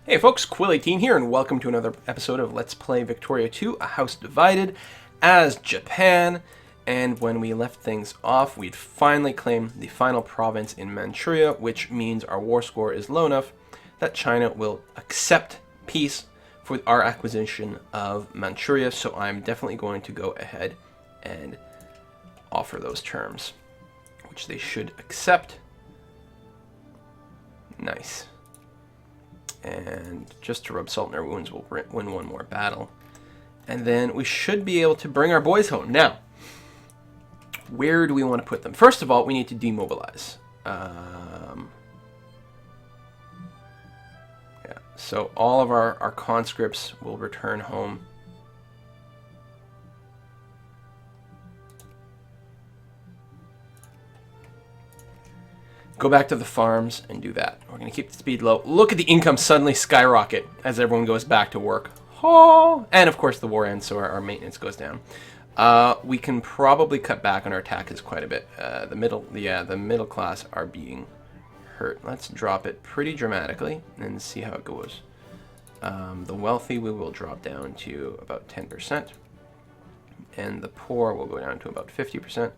Hey folks, Quill18 here, and welcome to another episode of Let's Play Victoria 2, A House Divided, as Japan. And when we left things off, we'd finally claimed the final province in Manchuria, which means our war score is low enough that China will accept peace for our acquisition of Manchuria. So I'm definitely going to go ahead and offer those terms, which they should accept. Nice. And just to rub salt in our wounds, we'll win one more battle. And then we should be able to bring our boys home. Now, where do we want to put them? First of all, we need to demobilize. Yeah, so all of our conscripts will return home. Go back to the farms and do that. We're going to keep the speed low. Look at the income suddenly skyrocket as everyone goes back to work. Oh! And of course the war ends, so our maintenance goes down. We can probably cut back on our taxes quite a bit. The middle class are being hurt. Let's drop it pretty dramatically and see how it goes. The wealthy we will drop down to about 10%. And the poor will go down to about 50%.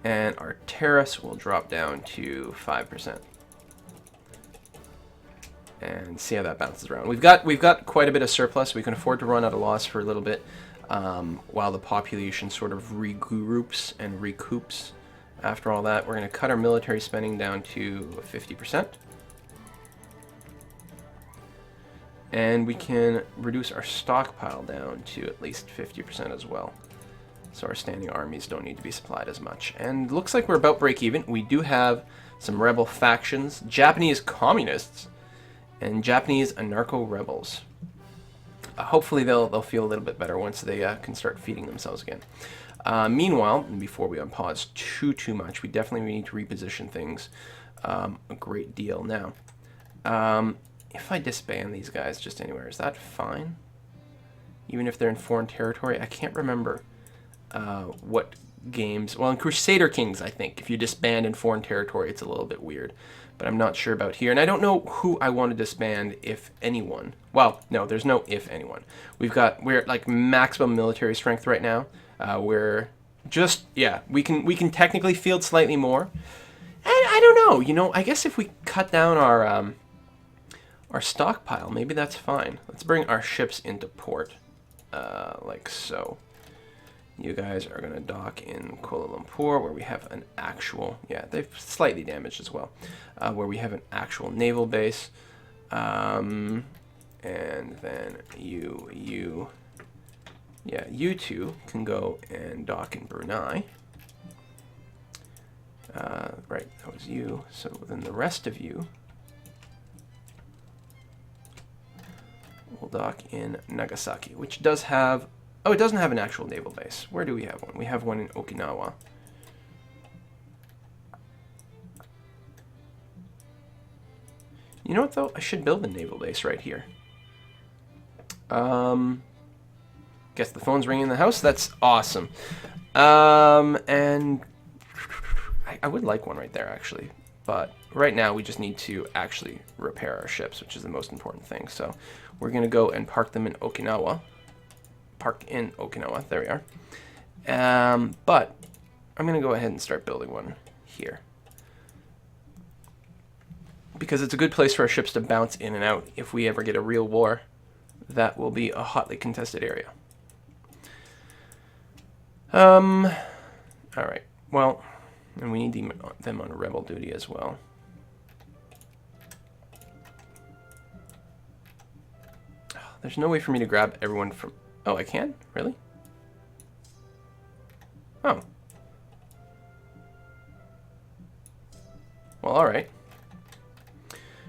And our tariffs will drop down to 5%. And see how that bounces around. We've got quite a bit of surplus. We can afford to run at a loss for a little bit while the population sort of regroups and recoups. After all that, we're going to cut our military spending down to 50%. And we can reduce our stockpile down to at least 50% as well. So our standing armies don't need to be supplied as much. And looks like we're about break even. We do have some rebel factions, Japanese communists, and Japanese anarcho-rebels. Hopefully they'll feel a little bit better once they can start feeding themselves again. Meanwhile, before we unpause too much, we definitely need to reposition things a great deal now. If I disband these guys just anywhere, is that fine? Even if they're in foreign territory? I can't remember. What games... Well, in Crusader Kings, I think, if you disband in foreign territory, it's a little bit weird. But I'm not sure about here. And I don't know who I want to disband, if anyone. Well, no, there's no if anyone. We're at, like, maximum military strength right now. We're just... Yeah, we can technically field slightly more. And I don't know, I guess if we cut down our stockpile, maybe that's fine. Let's bring our ships into port, like so. You guys are going to dock in Kuala Lumpur, where we have an actual... Yeah, they've slightly damaged as well. Where we have an actual naval base. And then you two can go and dock in Brunei. Right, that was you. So then the rest of you will dock in Nagasaki, which does have... Oh, it doesn't have an actual naval base. Where do we have one? We have one in Okinawa. You know what, though? I should build a naval base right here. Guess the phone's ringing in the house. That's awesome. And I would like one right there, actually. But right now, we just need to actually repair our ships, which is the most important thing. So we're going to go and park them in Okinawa. There we are. But I'm going to go ahead and start building one here. Because it's a good place for our ships to bounce in and out. If we ever get a real war, that will be a hotly contested area. Alright, well, and we need them on rebel duty as well. There's no way for me to grab everyone from... Oh, I can? Really? Oh. Well, alright.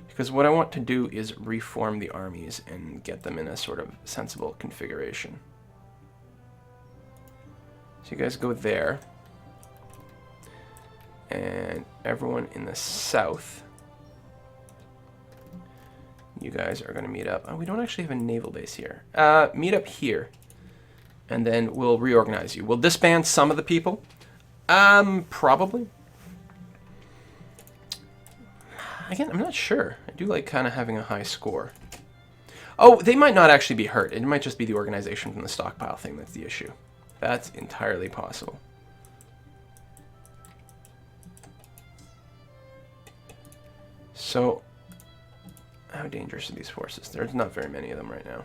Because what I want to do is reform the armies and get them in a sort of sensible configuration. So you guys go there. And everyone in the south, you guys are going to meet up. Oh, we don't actually have a naval base here. Meet up here. And then we'll reorganize you. We'll disband some of the people. Probably. Again, I'm not sure. I do like kind of having a high score. Oh, they might not actually be hurt. It might just be the organization from the stockpile thing that's the issue. That's entirely possible. So, how dangerous are these forces? There's not very many of them right now.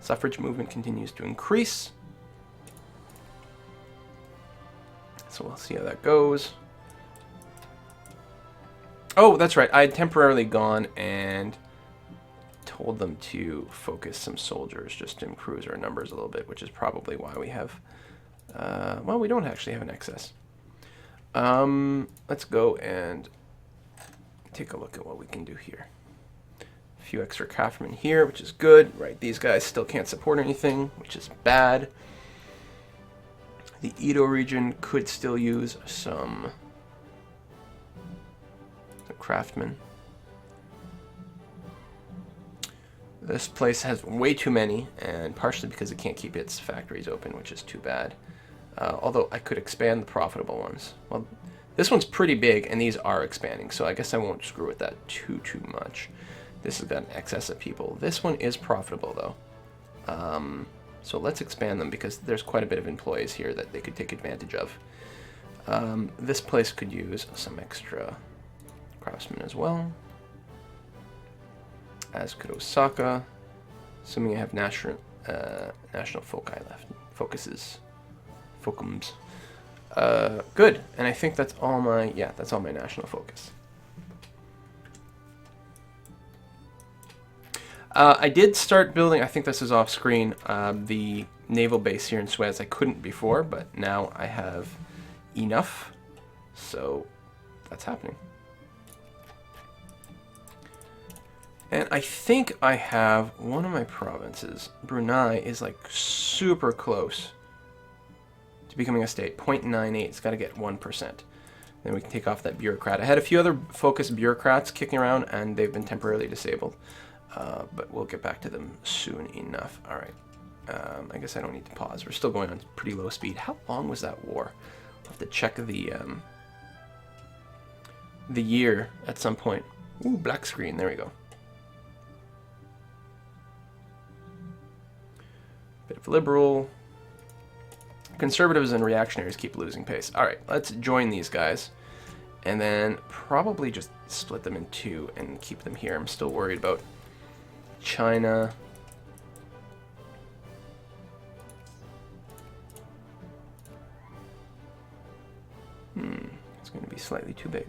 Suffrage movement continues to increase. So we'll see how that goes. Oh, that's right. I had temporarily gone and told them to focus some soldiers just to improve our numbers a little bit, which is probably why we have... well, we don't actually have an excess. Let's go and take a look at what we can do here. A few extra craftsmen here, which is good. Right, these guys still can't support anything, which is bad. The Edo region could still use some craftsmen. This place has way too many, and partially because it can't keep its factories open, which is too bad. Although I could expand the profitable ones. Well, this one's pretty big, and these are expanding, so I guess I won't screw with that too much. This has got an excess of people. This one is profitable, though. So let's expand them, because there's quite a bit of employees here that they could take advantage of. This place could use some extra craftsmen as well. As could Osaka, assuming I have national foci left. Focums. Good, and I think that's all my, that's all my national focus. I did start building, I think this is off screen, the naval base here in Suez. I couldn't before, but now I have enough, so that's happening. And I think I have one of my provinces, Brunei, is like super close to becoming a state. 0.98, it's got to get 1%. Then we can take off that bureaucrat. I had a few other focused bureaucrats kicking around, and they've been temporarily disabled. But we'll get back to them soon enough. All right. I guess I don't need to pause. We're still going on pretty low speed. How long was that war? I'll have to check the year at some point. Ooh, black screen. There we go. Bit of liberal. Conservatives and reactionaries keep losing pace. All right, let's join these guys. And then probably just split them in two and keep them here. I'm still worried about China. It's going to be slightly too big.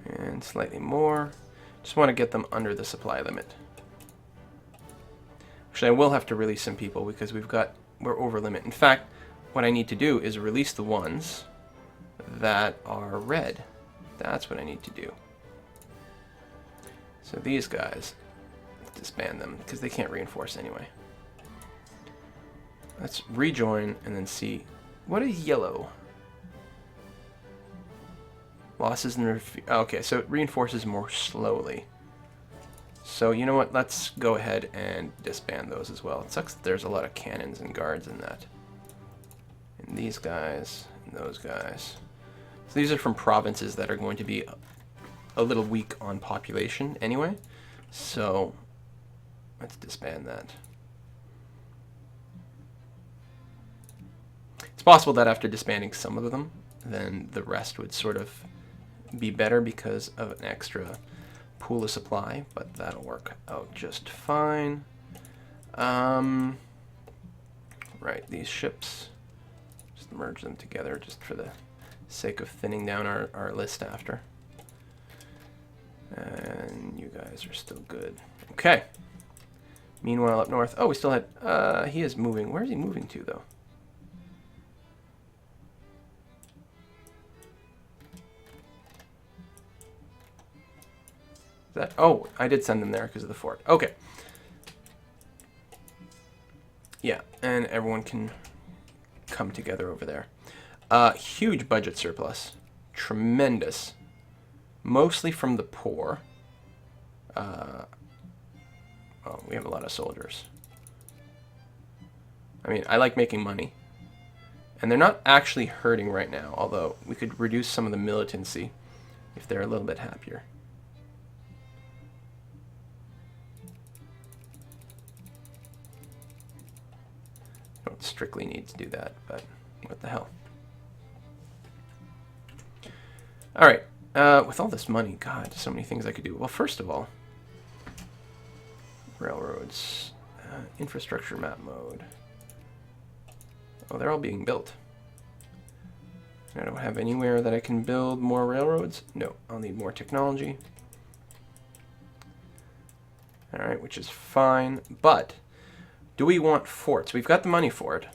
And slightly more. Just want to get them under the supply limit. Actually, I will have to release some people because we're over limit. In fact, what I need to do is release the ones that are red. That's what I need to do. So these guys, disband them because they can't reinforce anyway. Let's rejoin and then see. What is yellow? Losses in okay, so it reinforces more slowly. So you know what? Let's go ahead and disband those as well. It sucks that there's a lot of cannons and guards in that. And these guys and those guys. So these are from provinces that are going to be a little weak on population anyway. So let's disband that. It's possible that after disbanding some of them, then the rest would sort of be better because of an extra pool of supply, but that'll work out just fine. Right, these ships, just merge them together just for the sake of thinning down our list after. And you guys are still good. Okay. Meanwhile, up north, oh, we still had, he is moving. Where is he moving to, though? That, oh, I did send them there because of the fort. Okay. Yeah, and everyone can come together over there. Huge budget surplus. Tremendous. Mostly from the poor. Oh, we have a lot of soldiers. I mean, I like making money. And they're not actually hurting right now, although we could reduce some of the militancy if they're a little bit happier. Don't strictly need to do that, but what the hell. All right, with all this money, God, so many things I could do. Well, first of all, railroads, infrastructure map mode. Oh, they're all being built. I don't have anywhere that I can build more railroads. No, I'll need more technology. All right, which is fine, but do we want forts? We've got the money for it.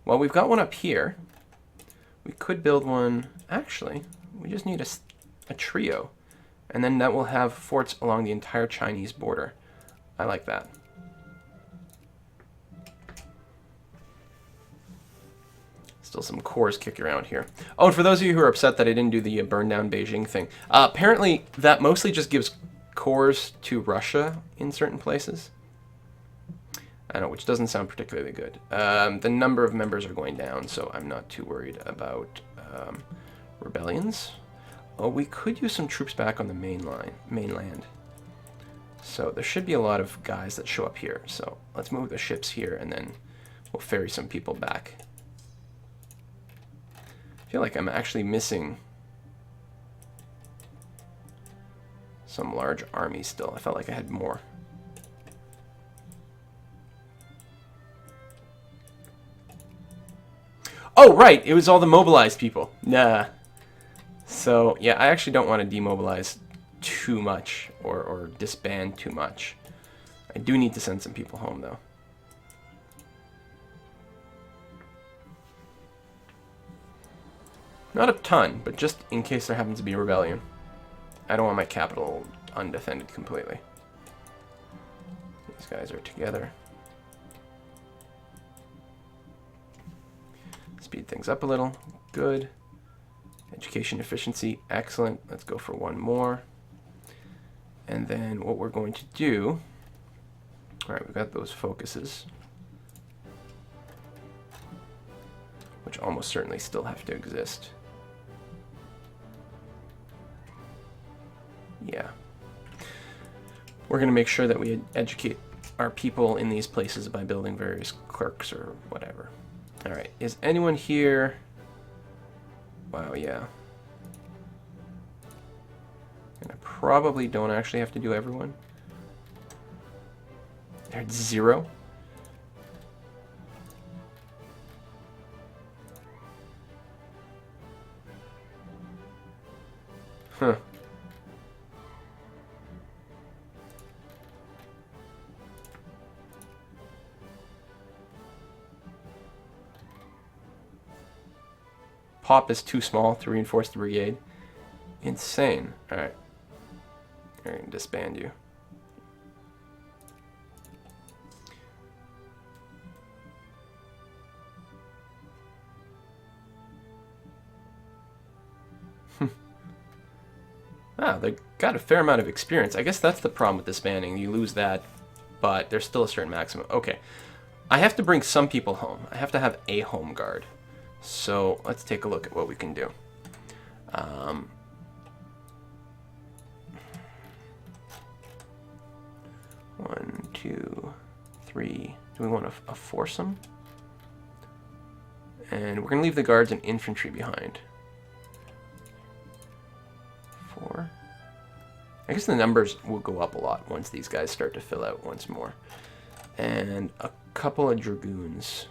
Well, we've got one up here. We could build one. Actually, we just need a trio, and then that will have forts along the entire Chinese border. I like that. Still some cores kicking around here. Oh, and for those of you who are upset that I didn't do the burn down Beijing thing, apparently that mostly just gives cores to Russia in certain places. I know, which doesn't sound particularly good. The number of members are going down, so I'm not too worried about rebellions. Oh, we could use some troops back on the mainland. So there should be a lot of guys that show up here. So let's move the ships here, and then we'll ferry some people back. I feel like I'm actually missing some large armies still. I felt like I had more. Oh, right! It was all the mobilized people. Nah. So, yeah, I actually don't want to demobilize too much or disband too much. I do need to send some people home, though. Not a ton, but just in case there happens to be a rebellion. I don't want my capital undefended completely. These guys are together. Speed things up a little. Good. Education efficiency, excellent. Let's go for one more. And then what we're going to do... Alright, we've got those focuses, which almost certainly still have to exist. Yeah. We're going to make sure that we educate our people in these places by building various clerks or whatever. Alright, is anyone here? Wow, yeah. And I probably don't actually have to do everyone. They're at 0. Huh. Pop is too small to reinforce the brigade. Insane. Alright. I'm going to disband you. Ah, they got a fair amount of experience. I guess that's the problem with disbanding. You lose that, but there's still a certain maximum. Okay. I have to bring some people home. I have to have a home guard. So let's take a look at what we can do. 1, 2, 3. Do we want a foursome? And we're going to leave the guards and infantry behind. 4. I guess the numbers will go up a lot once these guys start to fill out once more. And a couple of dragoons.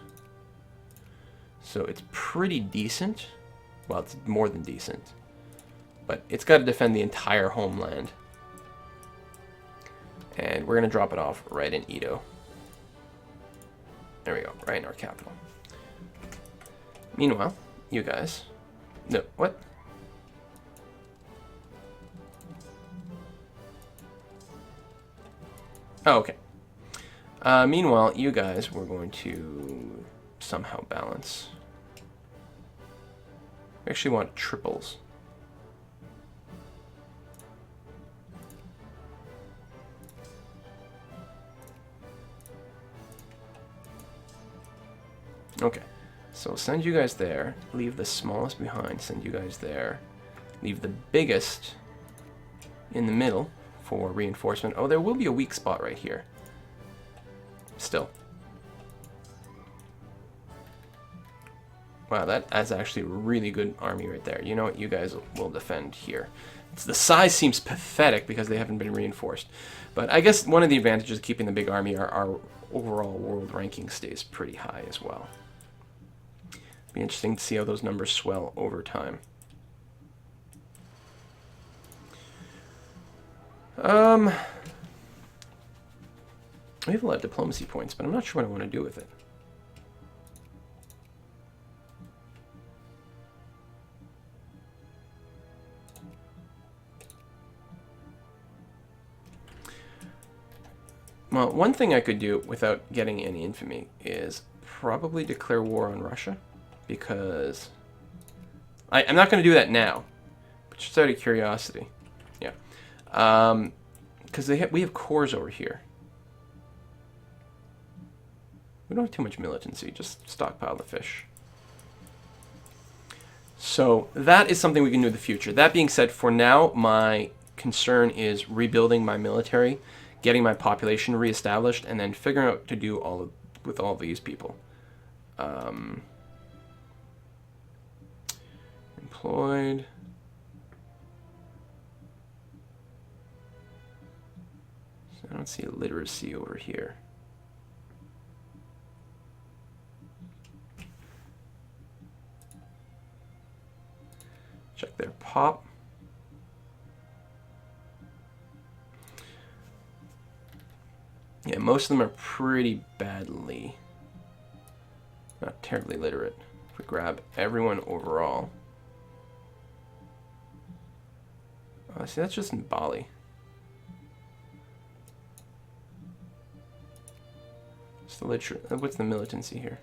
So it's pretty decent. Well, it's more than decent. But it's got to defend the entire homeland. And we're going to drop it off right in Edo. There we go, right in our capital. Meanwhile, you guys... No, what? Oh, okay. Meanwhile, you guys, we're going to somehow balance. We actually want triples. Okay, So I'll send you guys there, leave the smallest behind, send you guys there, leave the biggest in the middle for reinforcement. Oh, there will be a weak spot right here. Still. Wow, that's actually a really good army right there. You know what? You guys will defend here. The size seems pathetic because they haven't been reinforced. But I guess one of the advantages of keeping the big army are our overall world ranking stays pretty high as well. Be interesting to see how those numbers swell over time. We have a lot of diplomacy points, but I'm not sure what I want to do with it. Well, one thing I could do without getting any infamy is probably declare war on Russia, because I'm not going to do that now, but just out of curiosity. Yeah. Because we have cores over here. We don't have too much militancy, just stockpile the fish. So that is something we can do in the future. That being said, for now, my concern is rebuilding my military, getting my population reestablished, and then figuring out what to do with all these people. Employed. So I don't see literacy over here. Check their pop. Yeah, most of them are pretty badly, not terribly literate. If we grab everyone overall. Oh, see, that's just in Bali. What's the militancy here?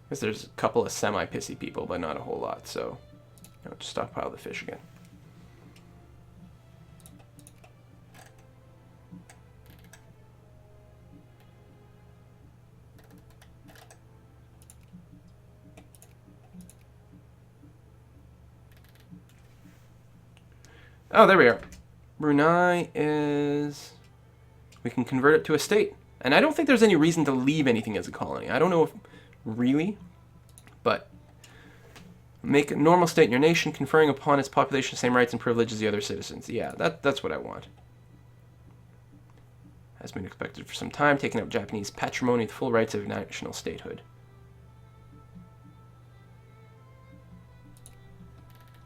Because there's a couple of semi-pissy people, but not a whole lot, so just stockpile the fish again. Oh, there we are. Brunei is... We can convert it to a state. And I don't think there's any reason to leave anything as a colony. I don't know if... Really? But... Make a normal state in your nation, conferring upon its population the same rights and privileges as the other citizens. Yeah, that's what I want. Has been expected for some time, taking up Japanese patrimony with full rights of national statehood.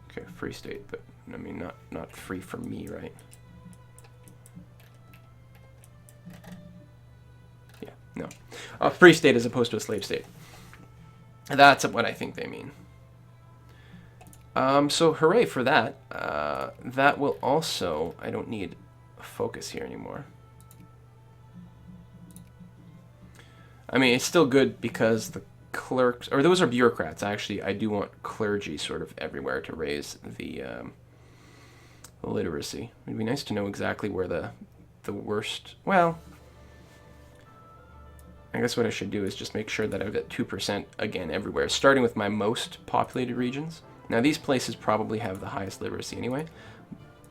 Okay, free state, but I mean not free for me, right? Yeah, no. A free state as opposed to a slave state. That's what I think they mean. So hooray for that. That will also... I don't need a focus here anymore. I mean, it's still good because the clerks... Or those are bureaucrats. Actually, I do want clergy sort of everywhere to raise the literacy. It'd be nice to know exactly where the worst... Well... I guess what I should do is just make sure that I've got 2% again everywhere, starting with my most populated regions. Now, these places probably have the highest literacy anyway,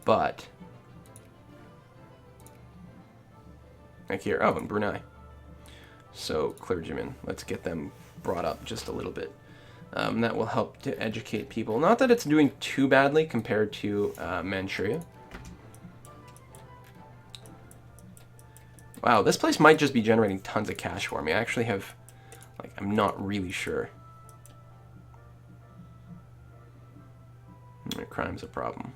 but... Like here, oh, in Brunei. So, clergymen, let's get them brought up just a little bit. That will help to educate people. Not that it's doing too badly compared to Manchuria. Wow, this place might just be generating tons of cash for me. I actually have, like, I'm not really sure. Crime's a problem.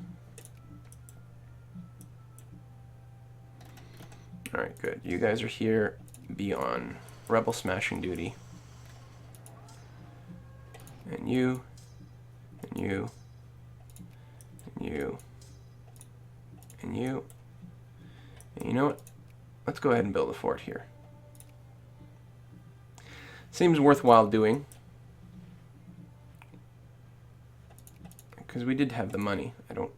Alright, good. You guys are here. Be on rebel smashing duty. And you. And you. And you. And you. And you know what? Let's go ahead and build a fort here. Seems worthwhile doing. Because we did have the money. I don't